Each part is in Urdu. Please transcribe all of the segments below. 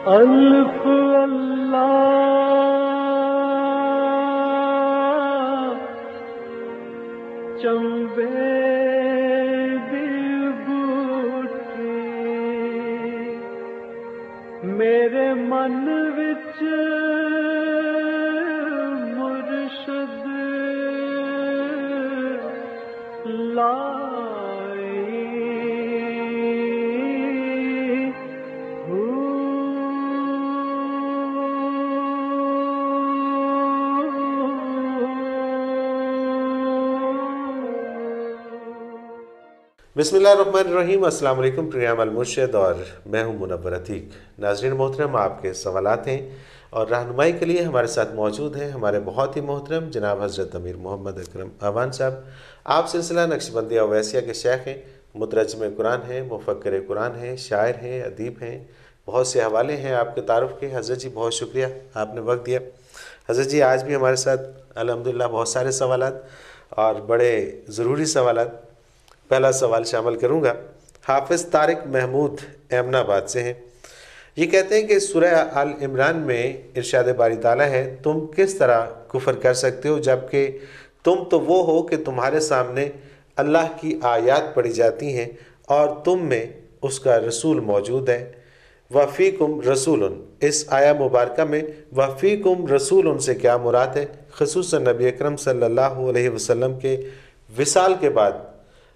الف اللہ چمبے دی بوٹی میرے من وچ مرشد لائی بسم اللہ الرحمن الرحیم۔ السلام علیکم، پروگرام المرشد اور میں ہوں منور عتیق۔ ناظرین محترم، آپ کے سوالات ہیں اور رہنمائی کے لیے ہمارے ساتھ موجود ہیں ہمارے بہت ہی محترم جناب حضرت امیر محمد اکرم اعوان صاحب۔ آپ سلسلہ نقشبندیہ اویسیہ کے شیخ ہیں، مترجم قرآن ہیں، مفکر قرآن ہیں، شاعر ہیں، ادیب ہیں۔ بہت سے حوالے ہیں آپ کے تعارف کے۔ حضرت جی بہت شکریہ، آپ نے وقت دیا۔ حضرت جی آج بھی ہمارے ساتھ الحمدللہ بہت سارے سوالات اور بڑے ضروری سوالات۔ پہلا سوال شامل کروں گا، حافظ طارق محمود ایمن آباد سے ہیں۔ یہ کہتے ہیں کہ سورہ آل عمران میں ارشاد باری تعالیٰ ہے، تم کس طرح کفر کر سکتے ہو جبکہ تم تو وہ ہو کہ تمہارے سامنے اللہ کی آیات پڑھی جاتی ہیں اور تم میں اس کا رسول موجود ہے۔ وفیکم رسول، اس آیہ مبارکہ میں وفیکم رسول سے کیا مراد ہے، خصوصاً نبی اکرم صلی اللہ علیہ وسلم کے وصال کے بعد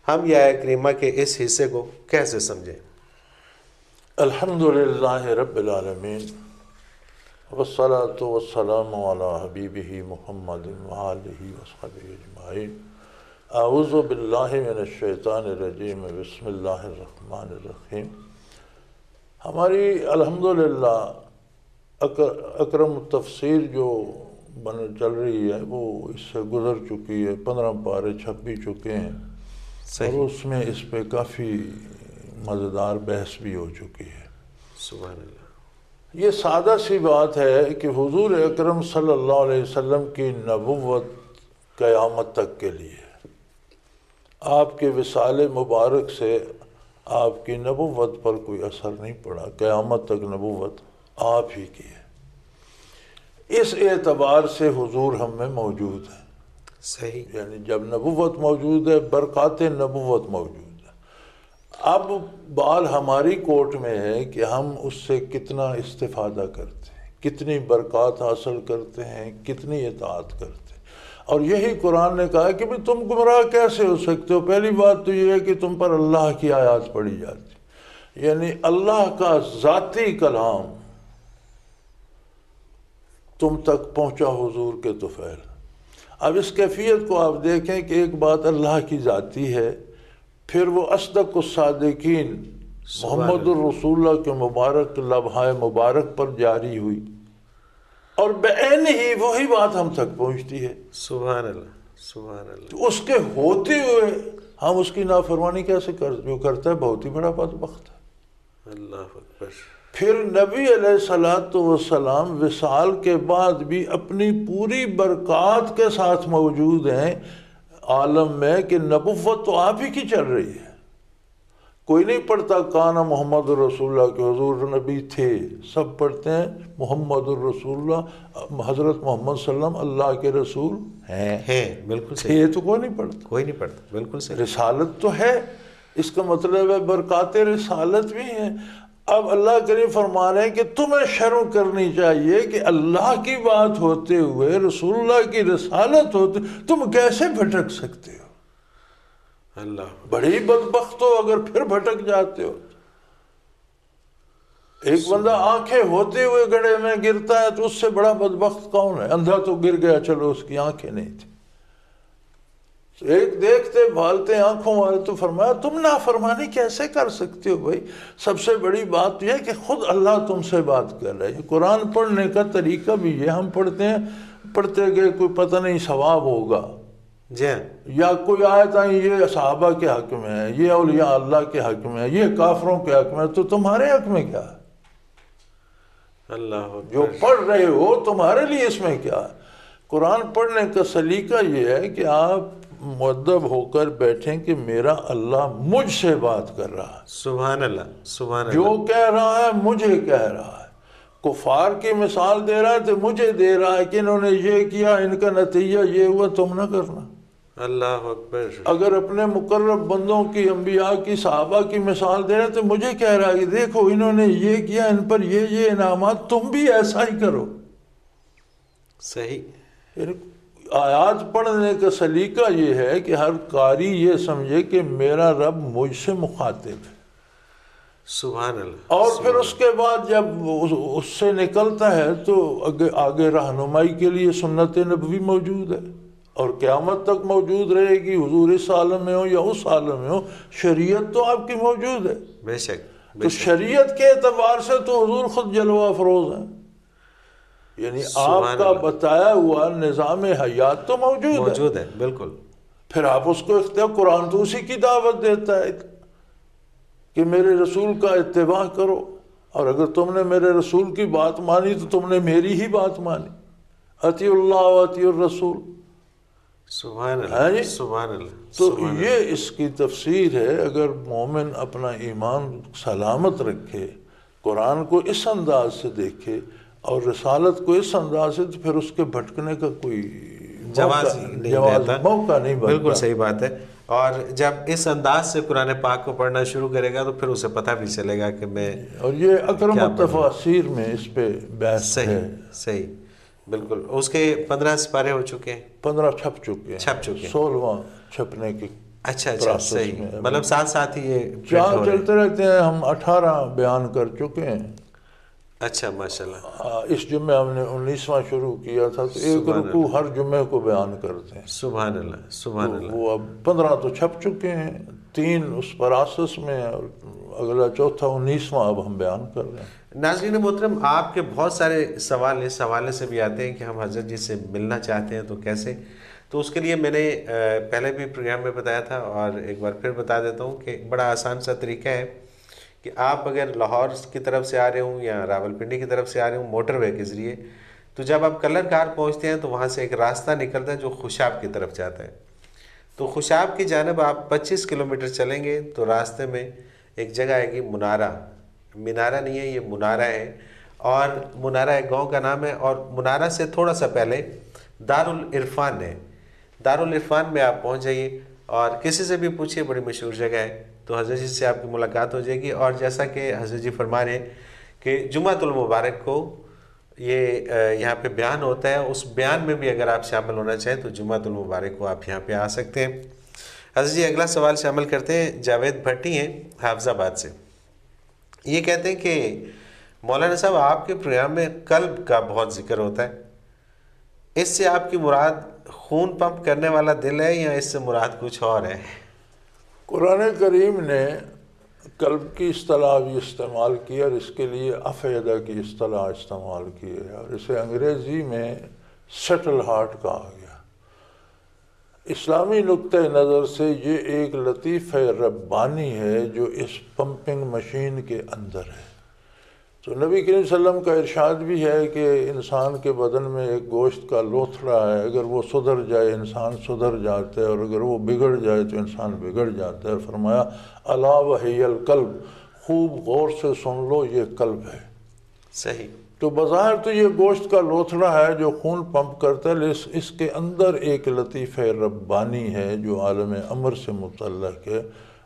ہم یہ آیہ کریمہ کے اس حصے کو کیسے سمجھیں؟ الحمدللہ رب العالمین والصلاة والسلام علی حبیبہ محمد وآلہ وصحبہ اجمعین۔ اعوذ باللہ من الشیطان الرجیم، بسم اللہ الرحمن الرحیم۔ ہماری الحمدللہ اکرم تفسیر جو چل رہی ہے وہ اس سے گزر چکی ہے، 15 پارے چھپ بھی چکے ہیں اور اس میں اس پہ کافی مزیدار بحث بھی ہو چکی ہے۔ سبحان اللہ۔ یہ سادہ سی بات ہے کہ حضور اکرم صلی اللہ علیہ وسلم کی نبوت قیامت تک کے لیے ہے۔ آپ کے وصال مبارک سے آپ کی نبوت پر کوئی اثر نہیں پڑا، قیامت تک نبوت آپ ہی کی ہے۔ اس اعتبار سے حضور ہم میں موجود ہے، صحیح، یعنی جب نبوت موجود ہے برکات نبوت موجود ہے۔ اب بال ہماری کوٹ میں ہے کہ ہم اس سے کتنا استفادہ کرتے ہیں، کتنی برکات حاصل کرتے ہیں، کتنی اطاعت کرتے ہیں۔ اور یہی قرآن نے کہا کہ بھی تم گمراہ کیسے ہو سکتے ہو۔ پہلی بات تو یہ ہے کہ تم پر اللہ کی آیات پڑھی جاتی، یعنی اللہ کا ذاتی کلام تم تک پہنچا حضور کے طفیل۔ اب اس کیفیت کو آپ دیکھیں کہ ایک بات اللہ کی ذاتی ہے، پھر وہ اصدق الصادقین محمد الرسول اللہ کے مبارک لمحہ مبارک پر جاری ہوئی اور بعین ہی وہی بات ہم تک پہنچتی ہے۔ سبحان اللہ، سبحان اللہ۔ تو اس کے ہوتے ہوئے ہم اس کی نافرمانی کیسے جو کرتا ہے بہت ہی بڑا بدبخت ہے۔ اللہ اکبر۔ پھر نبی علیہ السلام وصال کے بعد بھی اپنی پوری برکات کے ساتھ موجود ہیں عالم میں کہ نبوت تو آپ ہی کی چل رہی ہے۔ کوئی نہیں پڑھتا کانا محمد الرسول اللہ کے حضور نبی تھے، سب پڑھتے ہیں محمد الرسول اللہ، حضرت محمد صلی اللہ علیہ وسلم اللہ کے رسول ہیں۔ بالکل صحیح، یہ تو کوئی نہیں پڑھتا، کوئی نہیں پڑھتا، بالکل صحیح۔ رسالت تو ہے، اس کا مطلب ہے برکات رسالت بھی ہیں۔ اب اللہ کریم فرما رہے ہیں کہ تمہیں شرم کرنی چاہیے کہ اللہ کی بات ہوتے ہوئے، رسول اللہ کی رسالت ہوتے تم کیسے بھٹک سکتے ہو؟ اللہ، بڑی بدبخت ہو اگر پھر بھٹک جاتے ہو۔ ایک بندہ آنکھیں ہوتے ہوئے گڑھے میں گرتا ہے تو اس سے بڑا بدبخت کون ہے؟ اندھا تو گر گیا، چلو اس کی آنکھیں نہیں تھی، ایک دیکھتے بھالتے آنکھوں والے، تو فرمایا تم نافرمانی کیسے کر سکتے ہو بھائی؟ سب سے بڑی بات یہ ہے کہ خود اللہ تم سے بات کر رہا ہے۔ قرآن پڑھنے کا طریقہ بھی یہ، ہم پڑھتے ہیں، پڑھتے گئے کوئی پتہ نہیں ثواب ہوگا، جی ہاں، یا کوئی آیت آئی یہ صحابہ کے حق میں ہے، یہ اولیاء اللہ کے حق میں ہے، یہ کافروں کے حق میں ہے، تو تمہارے حق میں کیا ہے؟ اللہ جو پڑھ رہے ہو تمہارے لیے اس میں کیا ہے؟ قرآن پڑھنے کا سلیقہ یہ ہے کہ آپ مؤدب ہو کر بیٹھیں کہ میرا اللہ مجھ سے بات کر رہا ہے، سبحان اللہ، سبحان اللہ، جو کہہ رہا ہے مجھے کہہ رہا ہے۔ کفار کی مثال دے رہا ہے تو مجھے دے رہا ہے کہ انہوں نے یہ کیا، ان کا نتیجہ یہ ہوا، تم نہ کرنا۔ اللہ اکبر۔ اگر اپنے مقرب بندوں کی، انبیاء کی، صحابہ کی مثال دے رہے تو مجھے کہہ رہا ہے کہ دیکھو انہوں نے یہ کیا، ان پر یہ انعامات، تم بھی ایسا ہی کرو۔ صحیح۔ آیات پڑھنے کا سلیقہ یہ ہے کہ ہر قاری یہ سمجھے کہ میرا رب مجھ سے مخاطب ہے، سبحان اللہ۔ اور پھر اس کے بعد جب اس سے نکلتا ہے تو آگے رہنمائی کے لیے سنت نبوی موجود ہے، اور قیامت تک موجود رہے گی، حضور اس عالم میں ہو یا اس عالم میں ہو، شریعت تو آپ کی موجود ہے۔ بے شک۔ تو شریعت کے اعتبار سے تو حضور خود جلوہ افروز ہیں، یعنی آپ کا بتایا ہوا نظام حیات تو موجود ہے، بالکل۔ پھر آپ اس کو اختیار، قرآن تو اسی کی دعوت دیتا ہے کہ میرے رسول کا اتباع کرو، اور اگر تم نے میرے رسول کی بات مانی تو تم نے میری ہی بات مانی، اطیعوا اللہ و اطیعوا الرسول۔ سبحان اللہ، سبحان اللہ۔ تو یہ اس کی تفسیر ہے۔ اگر مومن اپنا ایمان سلامت رکھے، قرآن کو اس انداز سے دیکھے اور رسالت کو اس انداز سے، تو پھر اس کے بھٹکنے کا کوئی موقع نہیں بنتا۔ بالکل صحیح بات ہے۔ اور جب اس انداز سے قرآن پاک کو پڑھنا شروع کرے گا تو پھر اسے پتہ بھی چلے گا کہ میں، اور یہ اکرم التفاسیر میں اس پہ بحث ہے۔ صحیح، بالکل۔ اس کے 15 سپارے ہو چکے ہیں، 15 چھپ چکے ہیں، 16واں چھپنے کی۔ اچھا، صحیح، مطلب ساتھ ساتھ ہی یہ چلتے رہتے ہیں۔ ہم 18 بیان کر چکے ہیں۔ اچھا، ماشاءاللہ۔ اس جمعے ہم نے 19واں شروع کیا تھا، تو ایک رکوع ہر جمعے کو بیان کرتے ہیں۔ سبحان اللہ، سبحان اللہ۔ وہ اب 15 تو چھپ چکے ہیں، 3 اس پراسس میں، اور اگلا چوتھا 19واں اب ہم بیان کر رہے ہیں۔ ناظرین محترم، آپ کے بہت سارے سوال اس حوالے سے بھی آتے ہیں کہ ہم حضرت جی سے ملنا چاہتے ہیں تو کیسے؟ تو اس کے لیے میں نے پہلے بھی پروگرام میں بتایا تھا، اور ایک بار پھر بتا دیتا ہوں کہ بڑا آسان سا طریقہ ہے کہ آپ اگر لاہور کی طرف سے آ رہے ہوں یا راولپنڈی کی طرف سے آ رہے ہوں موٹر وے کے ذریعے، تو جب آپ کلر کار پہنچتے ہیں تو وہاں سے ایک راستہ نکلتا ہے جو خوشاب کی طرف جاتا ہے۔ تو خوشاب کی جانب آپ 25 کلومیٹر چلیں گے تو راستے میں ایک جگہ آئے گی منارہ، مینارہ نہیں ہے، یہ منارہ ہے، اور منارہ ایک گاؤں کا نام ہے، اور منارہ سے تھوڑا سا پہلے دارالعرفان ہے۔ دارالعرفان میں آپ پہنچ جائیے اور کسی سے بھی پوچھیے، بڑی مشہور جگہ ہے، تو حضرت جی سے آپ کی ملاقات ہو جائے گی۔ اور جیسا کہ حضرت جی فرما رہے ہیں کہ جمعۃ المبارک کو یہ یہاں پہ بیان ہوتا ہے، اس بیان میں بھی اگر آپ شامل ہونا چاہیں تو جمعۃ المبارک کو آپ یہاں پہ آ سکتے ہیں۔ حضرت جی اگلا سوال شامل کرتے ہیں، جاوید بھٹی ہیں حافظ آباد سے۔ یہ کہتے ہیں کہ مولانا صاحب آپ کے پروگرام میں قلب کا بہت ذکر ہوتا ہے، اس سے آپ کی مراد خون پمپ کرنے والا دل ہے یا اس سے مراد کچھ اور ہے؟ قرآن کریم نے قلب کی اصطلاح بھی استعمال کی، اور اس کے لیے افئدہ کی اصطلاح استعمال کی ہے، اور اسے انگریزی میں سٹل ہارٹ کہا گیا۔ اسلامی نقطۂ نظر سے یہ ایک لطیفہ ربانی ہے جو اس پمپنگ مشین کے اندر ہے۔ تو نبی کریم صلی اللہ علیہ وسلم کا ارشاد بھی ہے کہ انسان کے بدن میں ایک گوشت کا لوتھڑا ہے، اگر وہ سدھر جائے انسان سدھر جاتا ہے، اور اگر وہ بگڑ جائے تو انسان بگڑ جاتا ہے۔ فرمایا الا وہی القلب، خوب غور سے سن لو، یہ قلب ہے۔ صحیح۔ تو بظاہر تو یہ گوشت کا لوتھڑا ہے جو خون پمپ کرتا ہے، لیکن اس کے اندر ایک لطیفہ ربانی ہے جو عالم امر سے متعلق ہے،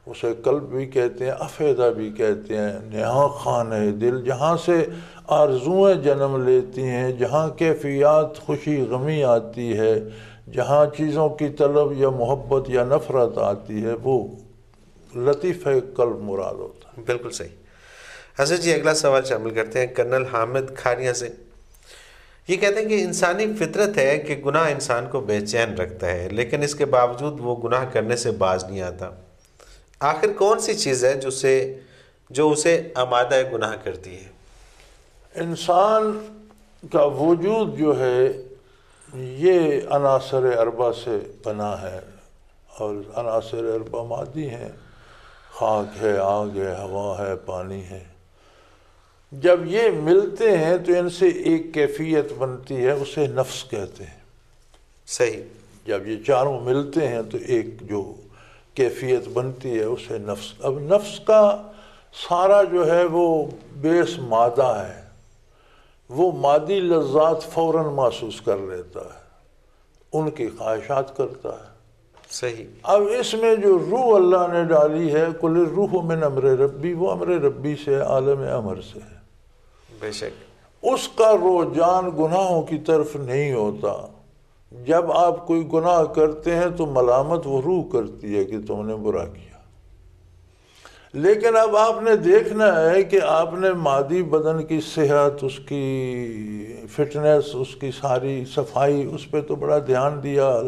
اسے قلب بھی کہتے ہیں، افئدہ بھی کہتے ہیں۔ نہاں خان ہے دل، جہاں سے آرزوئیں جنم لیتی ہیں، جہاں کیفیات خوشی غمی آتی ہے، جہاں چیزوں کی طلب یا محبت یا نفرت آتی ہے، وہ لطیفہ قلب مراد ہوتا ہے۔ بالکل صحیح۔ حضرت جی اگلا سوال شامل کرتے ہیں کرنل حامد کھاریاں سے۔ یہ کہتے ہیں کہ انسانی فطرت ہے کہ گناہ انسان کو بے چین رکھتا ہے، لیکن اس کے باوجود وہ گناہ کرنے سے باز نہیں آتا۔ آخر کون سی چیز ہے جو اسے آمادہ گناہ کرتی ہے؟ انسان کا وجود جو ہے یہ عناصر اربع سے بنا ہے، اور عناصر اربع مادی ہیں، خاک ہے، آگ ہے، ہوا ہے، پانی ہے۔ جب یہ ملتے ہیں تو ان سے ایک کیفیت بنتی ہے، اسے نفس کہتے ہیں۔ صحیح۔ جب یہ چاروں ملتے ہیں تو ایک جو کیفیت بنتی ہے اسے نفس۔ اب نفس کا سارا جو ہے وہ بیس مادہ ہے، وہ مادی لذات فوراً محسوس کر لیتا ہے، ان کی خواہشات کرتا ہے۔ صحیح۔ اب اس میں جو روح اللہ نے ڈالی ہے، کل روح من امر ربی، وہ امر ربی سے، عالم امر سے ہے، بے شک۔ اس کا رجحان گناہوں کی طرف نہیں ہوتا۔ جب آپ کوئی گناہ کرتے ہیں تو ملامت وہ روح کرتی ہے کہ تم نے برا کیا، لیکن اب آپ نے دیکھنا ہے کہ آپ نے مادی بدن کی صحت، اس کی فٹنس، اس کی ساری صفائی، اس پہ تو بڑا دھیان دیا،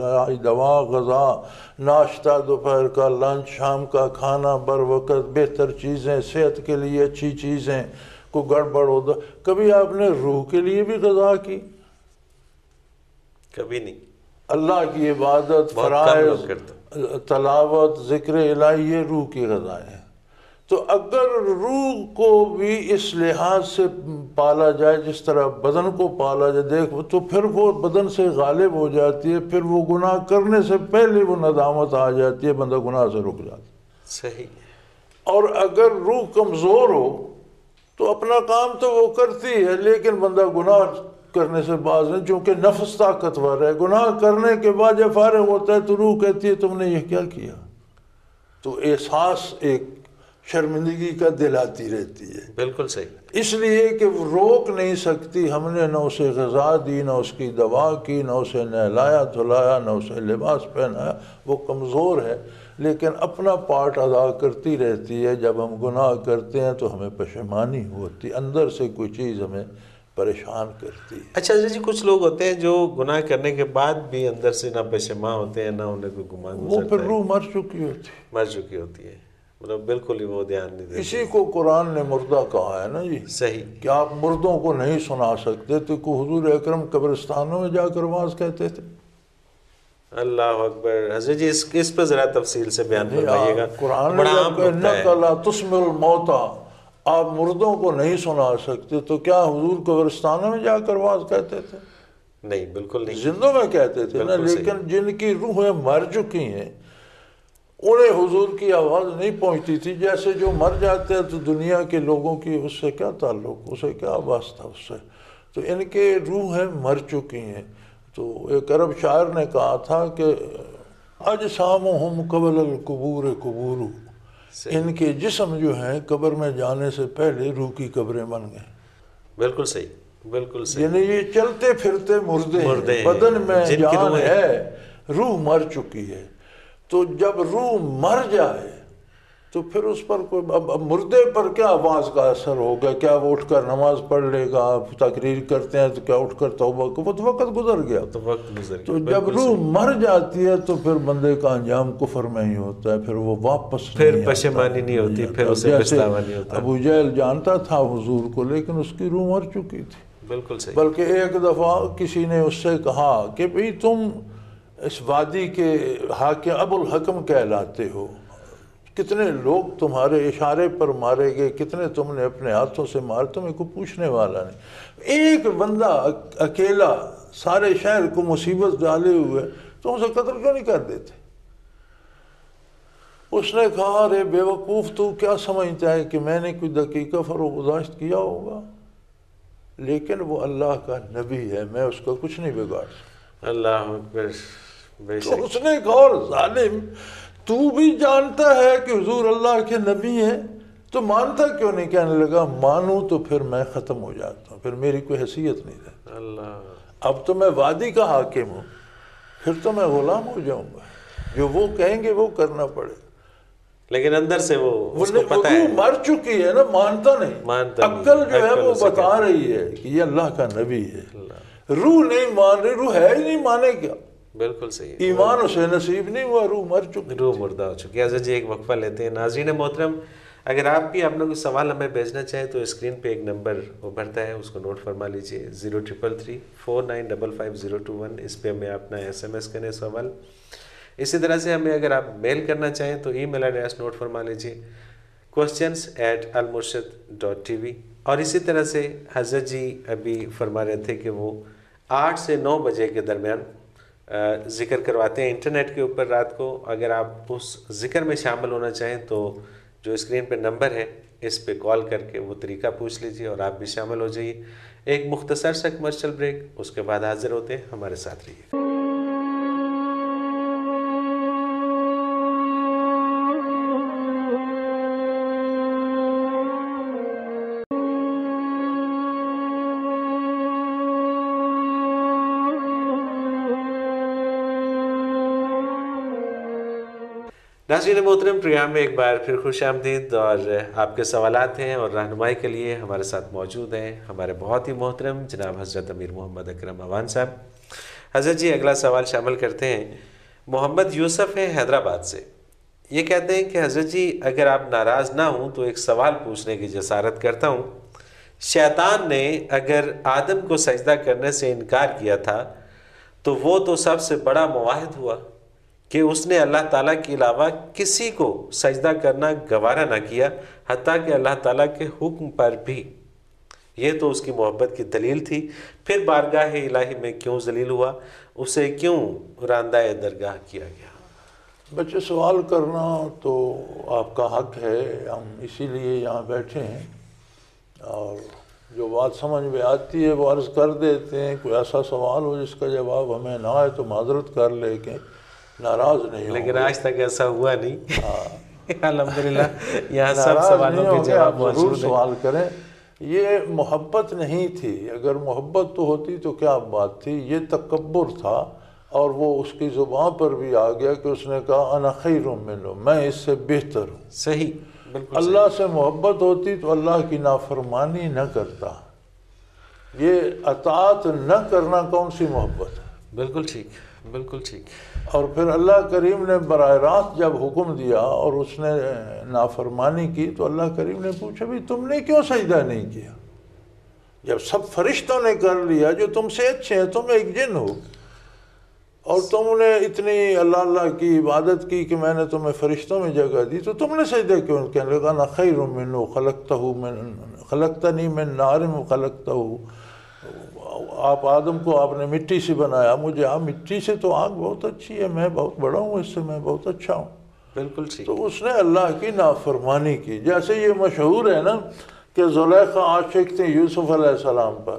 دوا، غذا، ناشتہ، دوپہر کا لنچ، شام کا کھانا بر وقت، بہتر چیزیں، صحت کے لیے اچھی چیزیں، کو گڑبڑ ہوتا۔ کبھی آپ نے روح کے لیے بھی غذا کی؟ کبھی نہیں۔ اللہ کی عبادت، فرائض، تلاوت، ذکر الہی، یہ روح کی غذائیں ہیں۔ تو اگر روح کو بھی اس لحاظ سے پالا جائے جس طرح بدن کو پالا جائے، دیکھ تو پھر وہ بدن سے غالب ہو جاتی ہے، پھر وہ گناہ کرنے سے پہلے وہ ندامت آ جاتی ہے، بندہ گناہ سے رک جاتا ہے۔ صحیح۔ اور اگر روح کمزور ہو تو اپنا کام تو وہ کرتی ہے، لیکن بندہ گناہ کرنے سے باز نہیں، چونکہ نفس طاقتور ہے۔ گناہ کرنے کے بعد جب فارغ ہوتا ہے تو روح کہتی ہے تم نے یہ کیا کیا، تو احساس ایک شرمندگی کا دل آتی رہتی ہے۔ بالکل صحیح۔ اس لیے کہ وہ روک نہیں سکتی، ہم نے نہ اسے غذا دی، نہ اس کی دوا کی، نہ اسے نہلایا دھلایا، نہ اسے لباس پہنایا، وہ کمزور ہے، لیکن اپنا پارٹ ادا کرتی رہتی ہے۔ جب ہم گناہ کرتے ہیں تو ہمیں پشیمانی ہوتی، اندر سے کوئی چیز ہمیں پریشان کرتی ہے۔ اچھا جی، کچھ لوگ ہوتے ہیں جو گناہ کرنے کے بعد بھی اندر سے نہ پشیماں ہوتے ہیں، نہ انہیں کوئی گمان گزرتا ہے، وہ پھر روح مر چکی ہوتی ہے، مر چکی ہوتی ہے، مطلب بالکل ہی وہ دھیان نہیں دیتے۔ اسی کو قرآن نے مردہ کہا ہے نا جی، صحیح۔ کہ آپ مردوں کو نہیں سنا سکتے، تو کہ حضور اکرم قبرستانوں میں جا کر واز کہتے تھے۔ اللہ اکبر۔ حضرت جی اس پہ ذرا تفصیل سے بیان فرمائیے گا، قرآن بڑا نے عام نکتہ ہے۔ انک لا تسمع الموتى، آپ مردوں کو نہیں سنا سکتے، تو کیا حضور قبرستانوں میں جا کر واز کہتے تھے؟ نہیں، بالکل نہیں۔ زندوں میں کہتے تھے نا، بالکل صحیح۔ لیکن جن کی روحیں مر چکی ہیں انہیں حضور کی آواز نہیں پہنچتی تھی۔ جیسے جو مر جاتے ہیں تو دنیا کے لوگوں کی اس سے کیا تعلق، اسے کیا واسطہ اس سے، تو ان کے روحیں مر چکی ہیں۔ تو ایک عرب شاعر نے کہا تھا کہ اجسامہم قبل القبور قبور، ان کے جسم جو ہیں قبر میں جانے سے پہلے روح کی قبریں بن گئے۔ بالکل صحیح، بالکل صحیح۔ یعنی یہ چلتے پھرتے مردے ہیں، بدن میں جن کی جان روحیں ہے، روح مر چکی ہے۔ تو جب روح مر جائے تو پھر اس پر کوئی اب مردے پر کیا آواز کا اثر ہوگا؟ کیا وہ اٹھ کر نماز پڑھ لے گا؟ تقریر کرتے ہیں تو کیا اٹھ کر توبہ کو، وہ تو وقت گزر گیا۔ تو وقت گزر گیا۔ تو جب روح مر جاتی ہے تو پھر بندے کا انجام کفر میں ہی ہوتا ہے، پھر وہ واپس پھر پشیمانی نہیں ہوتی، پھر اسے پچھتاوا نہیں ہوتا۔ ابو جہل جانتا تھا حضور کو، لیکن اس کی روح مر چکی تھی۔ بالکل صحیح۔ بلکہ ایک دفعہ کسی نے اس سے کہا کہ بھئی تم اس وادی کے حاکم ابو الحکم کہلاتے ہو، کتنے لوگ تمہارے اشارے پر مارے گئے، کتنے تم نے اپنے ہاتھوں سے مارے، تمہیں کوئی پوچھنے والا نہیں۔ ایک بندہ اکیلا سارے شہر کو مصیبت ڈالے ہوئے، تو اسے قتل کیوں نہیں کر دیتے؟ اس نے کہا ارے بے وقوف، تو کیا سمجھتا ہے کہ میں نے کوئی دقیقہ فروگزاشت کیا ہوگا؟ لیکن وہ اللہ کا نبی ہے، میں اس کا کچھ نہیں بگاڑ سکتا۔ اللہ اکبر۔ بے تو شک۔ اس نے کہا اور ظالم، تو بھی جانتا ہے کہ حضور اللہ کے نبی ہیں، تو مانتا کیوں نہیں؟ کہنے لگا مانوں تو پھر میں ختم ہو جاتا ہوں، پھر میری کوئی حیثیت نہیں رہتی۔ اللہ، اب تو میں وادی کا حاکم ہوں، پھر تو میں غلام ہو جاؤں گا، جو وہ کہیں گے وہ کرنا پڑے گا۔ لیکن اندر سے وہ اس کو پتہ ہے، روح مر چکی ہے نا، مانتا نہیں۔ مانتا نہیں۔ عقل جو ہے عقل وہ اسے بتا رہی ہے کہ یہ اللہ کا نبی ہے، روح نہیں مان رہی، روح ہے ہی نہیں، مانے کیا؟ بالکل صحیح۔ ایمان اسے نصیب نہیں ہوا، روح مر چکی۔ روح مردہ ہو چکی ہے۔ حضرت جی ایک وقفہ لیتے ہیں۔ ناظرین محترم، اگر آپ بھی اپنا کوئی سوال ہمیں بھیجنا چاہیں تو اسکرین پہ ایک نمبر ابھرتا ہے، اس کو نوٹ فرما لیجئے، 0333495521۔ اس پہ ہمیں اپنا SMS کریں سوال۔ اسی طرح سے ہمیں اگر آپ میل کرنا چاہیں تو ای میل ایڈریس نوٹ فرما لیجئے، questions@almurshid.tv۔ اور اسی طرح سے حضرت جی ابھی فرما رہے تھے کہ وہ 8 سے 9 بجے کے درمیان ذکر کرواتے ہیں انٹرنیٹ کے اوپر رات کو۔ اگر آپ اس ذکر میں شامل ہونا چاہیں تو جو اسکرین پہ نمبر ہے اس پہ کال کر کے وہ طریقہ پوچھ لیجئے اور آپ بھی شامل ہو جائیے۔ ایک مختصر سا کمرشل بریک، اس کے بعد حاضر ہوتے ہیں، ہمارے ساتھ رہیے۔ ناظرین محترم، پروگرام میں ایک بار پھر خوش آمدید، اور آپ کے سوالات ہیں اور رہنمائی کے لیے ہمارے ساتھ موجود ہیں ہمارے بہت ہی محترم جناب حضرت امیر محمد اکرم اوان صاحب۔ حضرت جی اگلا سوال شامل کرتے ہیں۔ محمد یوسف ہیں حیدرآباد سے، یہ کہتے ہیں کہ حضرت جی اگر آپ ناراض نہ ہوں تو ایک سوال پوچھنے کی جسارت کرتا ہوں۔ شیطان نے اگر آدم کو سجدہ کرنے سے انکار کیا تھا تو وہ تو سب سے بڑا موحد ہوا کہ اس نے اللہ تعالیٰ کے علاوہ کسی کو سجدہ کرنا گوارا نہ کیا، حتیٰ کہ اللہ تعالیٰ کے حکم پر بھی۔ یہ تو اس کی محبت کی دلیل تھی، پھر بارگاہ الہی میں کیوں ذلیل ہوا، اسے کیوں راندہ درگاہ کیا گیا؟ بچے سوال کرنا تو آپ کا حق ہے، ہم اسی لیے یہاں بیٹھے ہیں، اور جو بات سمجھ میں آتی ہے وہ عرض کر دیتے ہیں۔ کوئی ایسا سوال ہو جس کا جواب ہمیں نہ آئے تو معذرت کر لے کے ناراض نہیں ہوں، لیکن آج تک ایسا ہوا نہیں۔ الحمدللہ یہاں سب سوالوں کے جواب موجود ہیں۔ سوال کریں، یہ محبت نہیں تھی، اگر محبت تو ہوتی تو کیا بات تھی، یہ تکبر تھا، اور وہ اس کی زبان پر بھی آ گیا کہ اس نے کہا انا خیر منہ، میں اس سے بہتر ہوں۔ صحیح، بالکل۔ اللہ سے محبت ہوتی تو اللہ کی نافرمانی نہ کرتا، یہ اطاعت نہ کرنا کون سی محبت ہے؟ بالکل ٹھیک، بالکل ٹھیک۔ اور پھر اللہ کریم نے براہ راست جب حکم دیا اور اس نے نافرمانی کی تو اللہ کریم نے پوچھا بھی تم نے کیوں سجدہ نہیں کیا؟ جب سب فرشتوں نے کر لیا جو تم سے اچھے ہیں، تم ایک جن ہو، اور تم نے اتنی اللہ کی عبادت کی کہ میں نے تمہیں فرشتوں میں جگہ دی، تو تم نے سجدہ کیوں؟ کہنے لگا انا خیر منہ خلقتنی من نار خلقتہ، آپ آدم کو آپ نے مٹی سے بنایا، مجھے مٹی سے تو آگ بہت اچھی ہے، میں بہت بڑا ہوں، اس سے میں بہت اچھا ہوں۔ بالکل ٹھیک۔ تو اس نے اللہ کی نافرمانی کی۔ جیسے یہ مشہور ہے نا کہ زلیخا عاشق تھے یوسف علیہ السلام پر،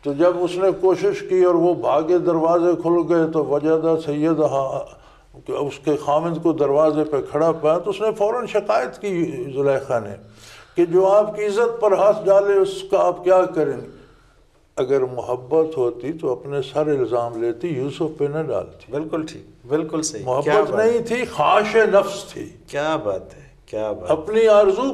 تو جب اس نے کوشش کی اور وہ بھاگے، دروازے کھل گئے تو وجدہ سیدہا، کہ اس کے خامند کو دروازے پہ کھڑا پایا، تو اس نے فوراً شکایت کی زلیخا نے کہ جو آپ کی عزت پر ہاتھ ڈالے اس کا آپ کیا کریں گے؟ اگر محبت ہوتی تو اپنے سر الزام لیتی، یوسف پہ نہ ڈالتی۔ بالکل ٹھیک، بالکل صحیح۔ محبت نہیں تھی، خواہش نفس تھی، کیا بات ہے، کیا بات۔ اپنی آرزو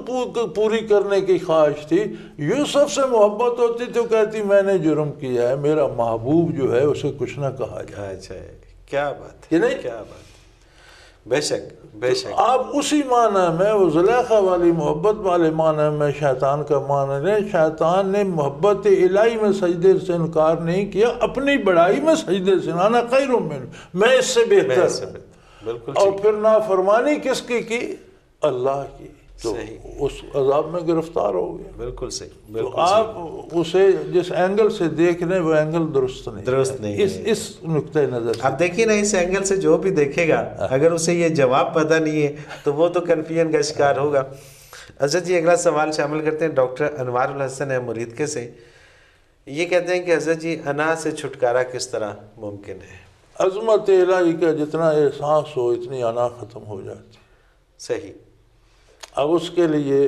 پوری کرنے کی خواہش تھی۔ یوسف سے محبت ہوتی تو کہتی میں نے جرم کیا ہے، میرا محبوب جو ہے اسے کچھ نہ کہا جائے۔ اچھا، کیا بات یہ ہے، نہیں؟ کیا بات۔ بے شک، بے شک۔ آپ اسی معنی میں وہ زلیخا والی محبت والے معنی میں شیطان کا معنی لیں۔ شیطان نے محبت الہی میں سجدے سے انکار نہیں کیا، اپنی بڑائی میں سجدے سے، انا خیر منہ، میں اس سے بہتر ہوں۔ بالکل اور ٹھیک۔ پھر نافرمانی کس کی؟ اللہ کی، تو اس عذاب میں گرفتار ہو گیا۔ بالکل صحیح، تو بالکل آپ صحیح۔ اسے جس اینگل سے دیکھ لیں وہ اینگل درست نہیں، درست نہیں ہے۔ اس نقطۂ نظر سے اب دیکھیے نا، اس اینگل سے جو بھی دیکھے گا، اگر اسے یہ جواب پتہ نہیں ہے تو وہ تو کنفیوژن کا شکار ہوگا۔ حضرت جی اگلا سوال شامل کرتے ہیں ڈاکٹر انوار الحسن ہے مریدکے سے، یہ کہتے ہیں کہ حضرت جی انا سے چھٹکارا کس طرح ممکن ہے؟ عظمت الہی کا جتنا احساس ہو اتنی انا ختم ہو جاتی۔ صحیح۔ اب اس کے لیے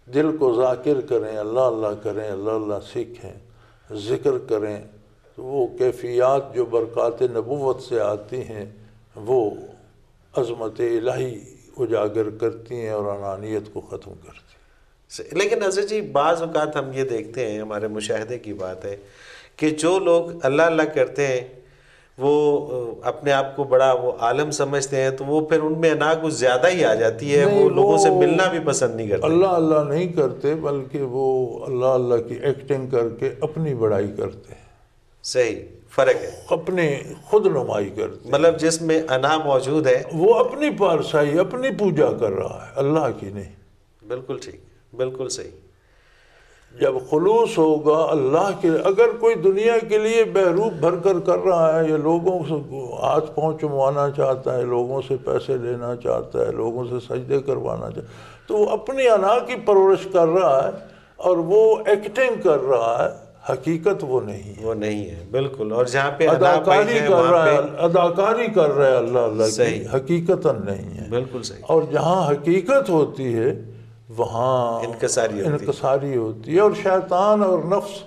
دل کو ذاکر کریں، اللہ اللہ کریں، اللہ اللہ سیکھیں، ذکر کریں، تو وہ کیفیات جو برکات نبوت سے آتی ہیں وہ عظمت الہی اجاگر کرتی ہیں اور انانیت کو ختم کرتی ہیں۔ لیکن حضرت جی بعض اوقات ہم یہ دیکھتے ہیں، ہمارے مشاہدے کی بات ہے کہ جو لوگ اللہ اللہ کرتے ہیں وہ اپنے آپ کو بڑا وہ عالم سمجھتے ہیں، تو وہ پھر ان میں انا کچھ زیادہ ہی آ جاتی ہے، وہ لوگوں سے ملنا بھی پسند نہیں کرتے۔ اللہ اللہ نہیں کرتے بلکہ وہ اللہ اللہ کی ایکٹنگ کر کے اپنی بڑائی کرتے ہیں۔ صحیح، فرق ہے، اپنے خود نمائی کرتے ہیں، مطلب جس میں انا موجود ہے وہ اپنی پارسائی، اپنی پوجا کر رہا ہے، اللہ کی نہیں۔ بالکل ٹھیک، بالکل صحیح۔ جب خلوص ہوگا اللہ کے، اگر کوئی دنیا کے لیے بہروپ بھر کر رہا ہے یا لوگوں سے ہاتھ پاؤں چموانا چاہتا ہے، لوگوں سے پیسے لینا چاہتا ہے، لوگوں سے سجدے کروانا چاہتا ہے، تو وہ اپنی انا کی پرورش کر رہا ہے اور وہ ایکٹنگ کر رہا ہے، حقیقت وہ نہیں ہے، وہ نہیں ہے بالکل. اور جہاں پہ اداکاری کر رہا ہے، اداکاری کر رہا ہے اللہ کی، صحیح، حقیقتاً نہیں ہے. بالکل صحیح. اور جہاں حقیقت ہوتی ہے وہاں انکساری ہوتی ہے. اور شیطان اور نفس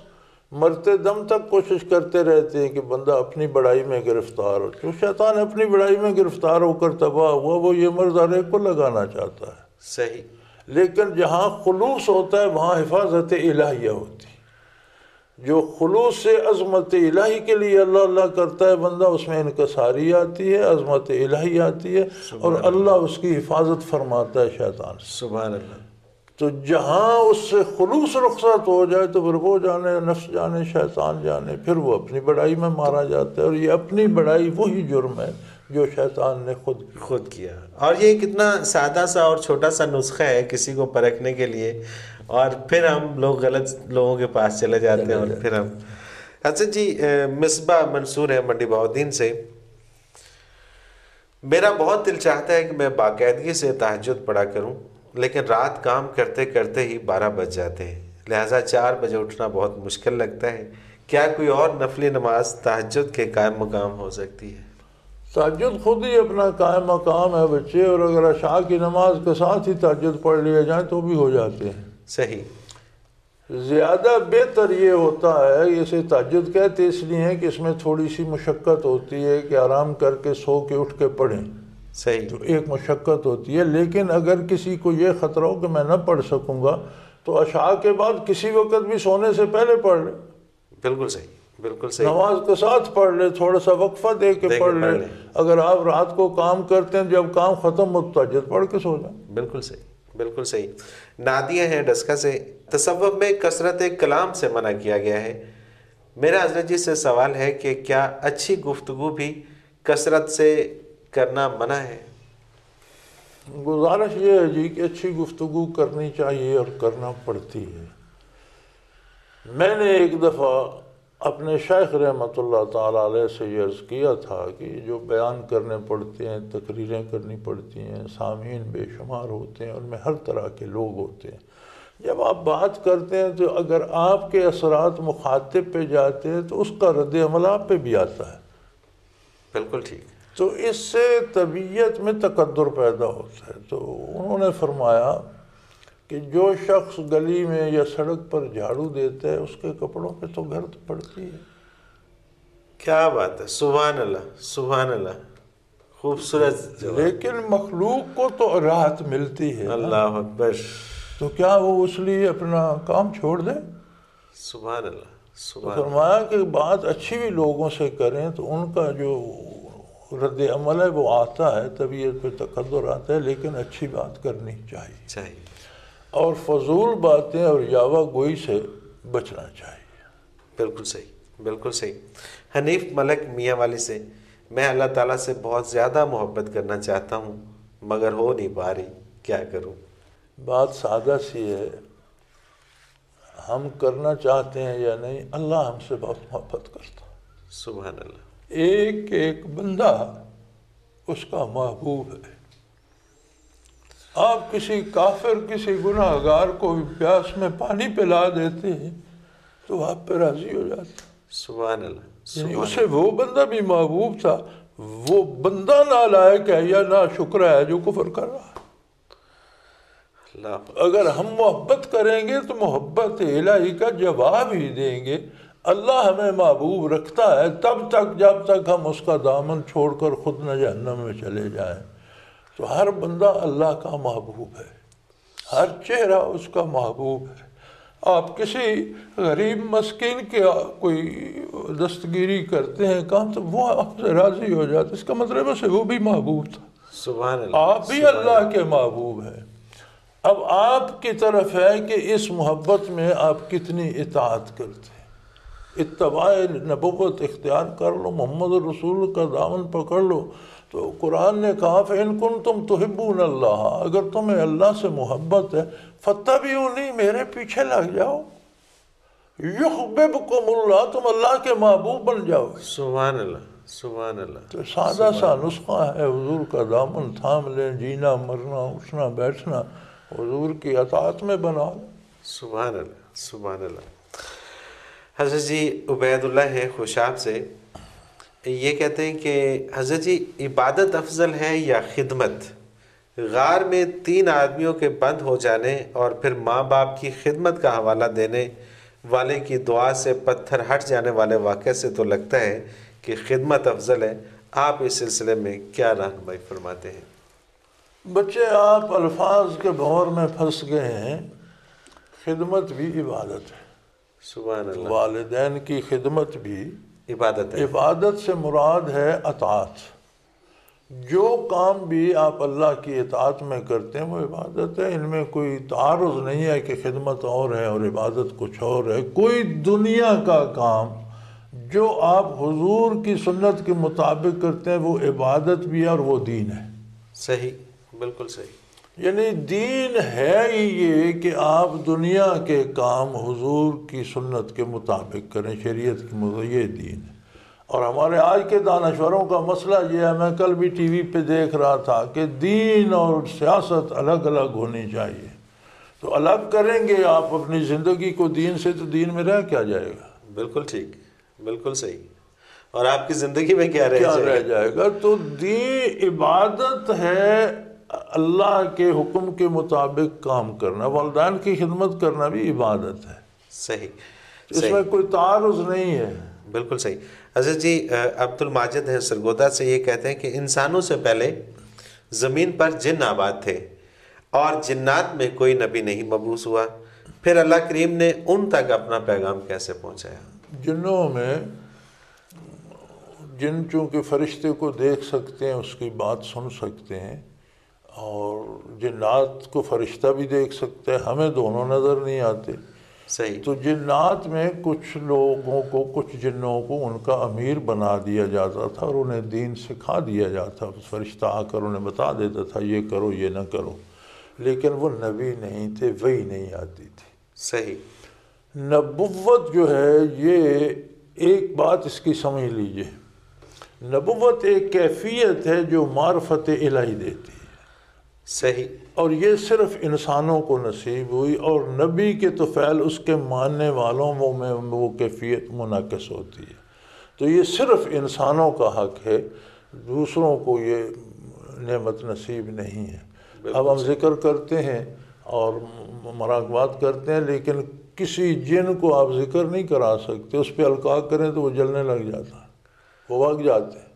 مرتے دم تک کوشش کرتے رہتے ہیں کہ بندہ اپنی بڑائی میں گرفتار ہو. جو شیطان اپنی بڑائی میں گرفتار ہو کر تباہ ہوا، وہ یہ مرض ہر ایک کو لگانا چاہتا ہے. صحیح. لیکن جہاں خلوص ہوتا ہے وہاں حفاظت الہیہ ہوتی ہے. جو خلوص سے عظمت الہی کے لیے اللہ اللہ کرتا ہے بندہ، اس میں انکساری آتی ہے، عظمت الہی آتی ہے، اور اللہ اس کی حفاظت فرماتا ہے شیطان سے. سبحان اللہ. تو جہاں اس سے خلوص رخصت ہو جائے تو پھر وہ جانے، نفس جانے، شیطان جانے، پھر وہ اپنی بڑائی میں مارا جاتا ہے. اور یہ اپنی بڑائی وہی جرم ہے جو شیطان نے خود کیا. اور یہ کتنا سادہ سا اور چھوٹا سا نسخہ ہے کسی کو پرکھنے کے لیے، اور پھر ہم لوگ غلط لوگوں کے پاس چلے جاتے ہیں. اور پھر ہم حسن جی، مصباح منصور ہے منڈی بہاؤالدین سے. میرا بہت دل چاہتا ہے کہ میں باقاعدگی سے تہجد پڑھا کروں، لیکن رات کام کرتے کرتے ہی 12 بج جاتے ہیں، لہٰذا 4 بجے اٹھنا بہت مشکل لگتا ہے. کیا کوئی اور نفلی نماز تہجد کے قائم مقام ہو سکتی ہے؟ تہجد خود ہی اپنا قائم مقام ہے بچے، اور اگر عشاء کی نماز کے ساتھ ہی تہجد پڑھ لیا جائے تو بھی ہو جاتے ہیں. صحیح. زیادہ بہتر یہ ہوتا ہے، اسے تہجد کہتے اس لیے ہیں کہ اس میں تھوڑی سی مشقت ہوتی ہے کہ آرام کر کے سو کے اٹھ کے پڑھیں. صحیح. تو ایک مشقت ہوتی ہے. لیکن اگر کسی کو یہ خطرہ ہو کہ میں نہ پڑھ سکوں گا تو عشاء کے بعد کسی وقت بھی سونے سے پہلے پڑھ لے. بالکل صحیح، بالکل صحیح. نماز کے ساتھ پڑھ لے، تھوڑا سا وقفہ دے کے پڑھ لے. اگر آپ رات کو کام کرتے ہیں، جب کام ختم ہو تو تہجد پڑھ کے سو جائیں. بالکل صحیح، بالکل صحیح. نادیہ ہیں ڈسکا سے. تصوف میں کثرت کلام سے منع کیا گیا ہے. میرا حضرت جی سے سوال ہے کہ کیا اچھی گفتگو بھی کثرت سے کرنا منع ہے؟ گزارش یہ ہے جی کہ اچھی گفتگو کرنی چاہیے اور کرنا پڑتی ہے. میں نے ایک دفعہ اپنے شیخ رحمۃ اللہ تعالیٰ علیہ سے یہ عرض کیا تھا کہ جو بیان کرنے پڑتے ہیں، تقریریں کرنی پڑتی ہیں، سامعین بے شمار ہوتے ہیں، ان میں ہر طرح کے لوگ ہوتے ہیں. جب آپ بات کرتے ہیں تو اگر آپ کے اثرات مخاطب پہ جاتے ہیں تو اس کا رد عمل آپ پہ بھی آتا ہے. بالکل ٹھیک. تو اس سے طبیعت میں تقدر پیدا ہوتا ہے. تو انہوں نے فرمایا کہ جو شخص گلی میں یا سڑک پر جھاڑو دیتا ہے اس کے کپڑوں پہ تو گرد پڑتی ہے. کیا بات ہے، سبحان اللہ، سبحان اللہ، خوبصورت جواب. لیکن مخلوق کو تو راحت ملتی ہے. اللہ اکبر. تو کیا وہ اس لیے اپنا کام چھوڑ دے؟ سبحان اللہ، سبحان. فرمایا کہ بات اچھی بھی لوگوں سے کریں تو ان کا جو رد عمل ہے وہ آتا ہے، طبیعت پہ تقدر آتا ہے، لیکن اچھی بات کرنی چاہیے. اور فضول باتیں اور یاوہ گوئی سے بچنا چاہیے. بالکل صحیح، بالکل صحیح. حنیف ملک میاں والی سے. میں اللہ تعالیٰ سے بہت زیادہ محبت کرنا چاہتا ہوں مگر ہو نہیں پا رہی، کیا کروں؟ بات سادہ سی ہے، ہم کرنا چاہتے ہیں یا نہیں، اللہ ہم سے بہت محبت کرتا ہے. سبحان اللہ. ایک ایک بندہ اس کا محبوب ہے. آپ کسی کافر، کسی گناہ گار کو پیاس میں پانی پلا دیتے ہیں تو آپ پہ راضی ہو جاتے ہیں. سبحان اللہ. یعنی اسے وہ بندہ بھی محبوب تھا، وہ بندہ نالائق ہے یا ناشکر ہے جو کفر کر رہا ہے. اگر ہم محبت کریں گے تو محبت الہی کا جواب ہی دیں گے. اللہ ہمیں محبوب رکھتا ہے تب تک جب تک ہم اس کا دامن چھوڑ کر خود نہ جہنم میں چلے جائیں. تو ہر بندہ اللہ کا محبوب ہے، ہر چہرہ اس کا محبوب ہے. آپ کسی غریب مسکین کے کوئی دستگیری کرتے ہیں کام تو وہ آپ سے راضی ہو جاتا، اس کا مطلب ہے وہ بھی محبوب تھا. سبحان اللہ. آپ بھی اللہ کے محبوب ہیں. اب آپ کی طرف ہے کہ اس محبت میں آپ کتنی اطاعت کرتے ہیں. اتباع نبوت اختیار کر لو، محمد رسول کا دامن پکڑ لو. تو قرآن نے کہا فَإِن كُنتُمْ تُحِبُّونَ اللَّهَ، اگر تمہیں اللہ سے محبت ہے فَاتَّبِعُونِی، میرے پیچھے لگ جاؤ. يُحْبِبْكُمُ اللَّهُ، تم اللہ کے محبوب بن جاؤ. سبحان اللہ، سبحان اللہ. تو سادہ سا نسخہ ہے، حضور کا دامن تھام لیں، جینا مرنا اٹھنا بیٹھنا حضور کی اطاعت میں بنا لیں. سبحان اللہ سبحان اللہ. حضرت جی عبید اللہ ہیں خوشاب سے، یہ کہتے ہیں کہ حضرت جی عبادت افضل ہے یا خدمت؟ غار میں 3 آدمیوں کے بند ہو جانے اور پھر ماں باپ کی خدمت کا حوالہ دینے والے کی دعا سے پتھر ہٹ جانے والے واقعے سے تو لگتا ہے کہ خدمت افضل ہے. آپ اس سلسلے میں کیا رہنمائی فرماتے ہیں؟ بچے آپ الفاظ کے بھور میں پھنس گئے ہیں. خدمت بھی عبادت ہے. سبحان اللہ. والدین کی خدمت بھی عبادت ہے. عبادت سے مراد ہے اطاعت. جو کام بھی آپ اللہ کی اطاعت میں کرتے ہیں وہ عبادت ہے. ان میں کوئی تعارض نہیں ہے کہ خدمت اور ہے اور عبادت کچھ اور ہے. کوئی دنیا کا کام جو آپ حضور کی سنت کے مطابق کرتے ہیں وہ عبادت بھی ہے اور وہ دین ہے. صحیح، بالکل صحیح. یعنی دین ہے ہی یہ کہ آپ دنیا کے کام حضور کی سنت کے مطابق کریں، شریعت کے مطابق، یہ دین ہے. اور ہمارے آج کے دانشوروں کا مسئلہ یہ ہے، میں کل بھی ٹی وی پہ دیکھ رہا تھا کہ دین اور سیاست الگ الگ ہونی چاہیے. تو الگ کریں گے آپ اپنی زندگی کو دین سے تو دین میں رہ کیا جائے گا؟ بالکل ٹھیک، بالکل صحیح. اور آپ کی زندگی میں کیا رہ جائے گا؟ تو دین عبادت ہے، اللہ کے حکم کے مطابق کام کرنا. والدین کی خدمت کرنا بھی عبادت ہے. صحیح. اس میں کوئی تعارض نہیں ہے. بالکل صحیح. حضرت جی عبد الماجد ہیں سرگودا سے، یہ کہتے ہیں کہ انسانوں سے پہلے زمین پر جن آباد تھے اور جنات میں کوئی نبی نہیں مبعوث ہوا، پھر اللہ کریم نے ان تک اپنا پیغام کیسے پہنچایا؟ جنوں میں جن چونکہ فرشتے کو دیکھ سکتے ہیں، اس کی بات سن سکتے ہیں، اور جنات کو فرشتہ بھی دیکھ سکتے ہیں، ہمیں دونوں نظر نہیں آتے. صحیح. تو جنات میں کچھ لوگوں کو، کچھ جنوں کو ان کا امیر بنا دیا جاتا تھا اور انہیں دین سکھا دیا جاتا. فرشتہ آ کر انہیں بتا دیتا تھا یہ کرو یہ نہ کرو، لیکن وہ نبی نہیں تھے، وحی نہیں آتی تھی. صحیح. نبوت جو ہے، یہ ایک بات اس کی سمجھ لیجئے، نبوت ایک کیفیت ہے جو معرفت الہی دیتی ہے. صحیح. اور یہ صرف انسانوں کو نصیب ہوئی، اور نبی کے تو فعل اس کے ماننے والوں میں وہ کیفیت منعکس ہوتی ہے. تو یہ صرف انسانوں کا حق ہے، دوسروں کو یہ نعمت نصیب نہیں ہے. اب ہم ذکر کرتے ہیں اور مراقبات کرتے ہیں، لیکن کسی جن کو آپ ذکر نہیں کرا سکتے. اس پہ القاء کریں تو وہ جلنے لگ جاتا ہے، وہ بھاگ جاتے ہیں،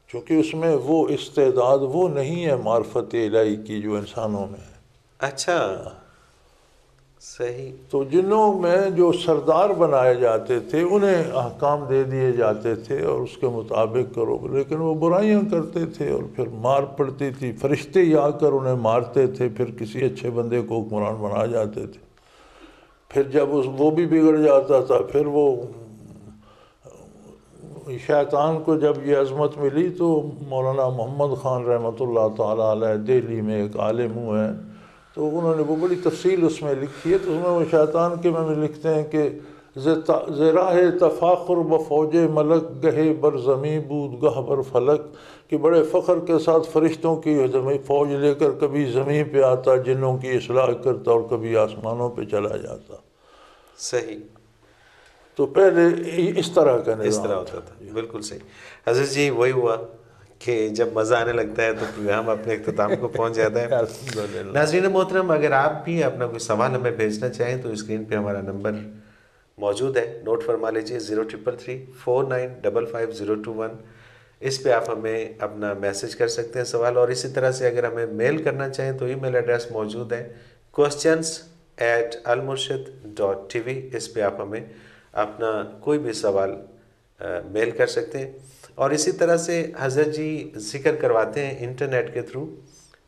کیونکہ اس میں وہ استعداد وہ نہیں ہے معرفت الہی کی جو انسانوں میں ہے. اچھا. صحیح. تو جنوں میں جو سردار بنائے جاتے تھے انہیں احکام دے دیے جاتے تھے اور اس کے مطابق کرو، لیکن وہ برائیاں کرتے تھے اور پھر مار پڑتی تھی. فرشتے ہی آ کر انہیں مارتے تھے، پھر کسی اچھے بندے کو حکمران بنا جاتے تھے. پھر جب وہ بھی بگڑ جاتا تھا، پھر وہ شیطان کو جب یہ عظمت ملی تو مولانا محمد خان رحمۃ اللہ تعالیٰ علیہ دہلی میں ایک عالم ہوئے ہیں، تو انہوں نے وہ بڑی تفصیل اس میں لکھی ہے. تو اس میں وہ شیطان کے میں لکھتے ہیں کہ زراہ تفاخر بفوج ملک گہے بر زمیں بود گہ بر فلک، کہ بڑے فخر کے ساتھ فرشتوں کی فوج لے کر کبھی زمین پہ آتا، جنوں کی اصلاح کرتا، اور کبھی آسمانوں پہ چلا جاتا. صحیح. تو پہلے اس طرح کا اس طرح ہوتا تھا. بالکل صحیح. حضرت جی وہی ہوا کہ جب مزہ آنے لگتا ہے تو پروگرام اپنے اختتام کو پہنچ جاتا ہے. ناظرین محترم، اگر آپ بھی اپنا کوئی سوال ہمیں بھیجنا چاہیں تو اسکرین پہ ہمارا نمبر موجود ہے، نوٹ فرما لیجیے 0333 4955 اس پہ آپ ہمیں اپنا میسج کر سکتے ہیں سوال. اور اسی طرح سے اگر ہمیں میل کرنا چاہیں تو ای میل ایڈریس موجود ہے questions@almurshid.tv. اس پہ آپ ہمیں اپنا کوئی بھی سوال میل کر سکتے ہیں. اور اسی طرح سے حضرت جی ذکر کرواتے ہیں انٹرنیٹ کے تھرو،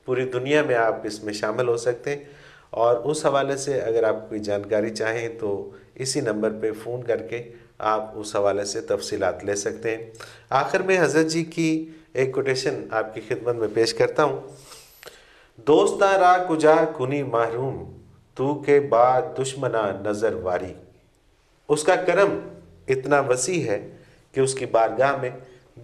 پوری دنیا میں آپ اس میں شامل ہو سکتے ہیں. اور اس حوالے سے اگر آپ کوئی جانکاری چاہیں تو اسی نمبر پہ فون کر کے آپ اس حوالے سے تفصیلات لے سکتے ہیں. آخر میں حضرت جی کی ایک کوٹیشن آپ کی خدمت میں پیش کرتا ہوں. دوستاں را کجا کنی محروم، تو کے بعد دشمنا نظر واری. اس کا کرم اتنا وسیع ہے کہ اس کی بارگاہ میں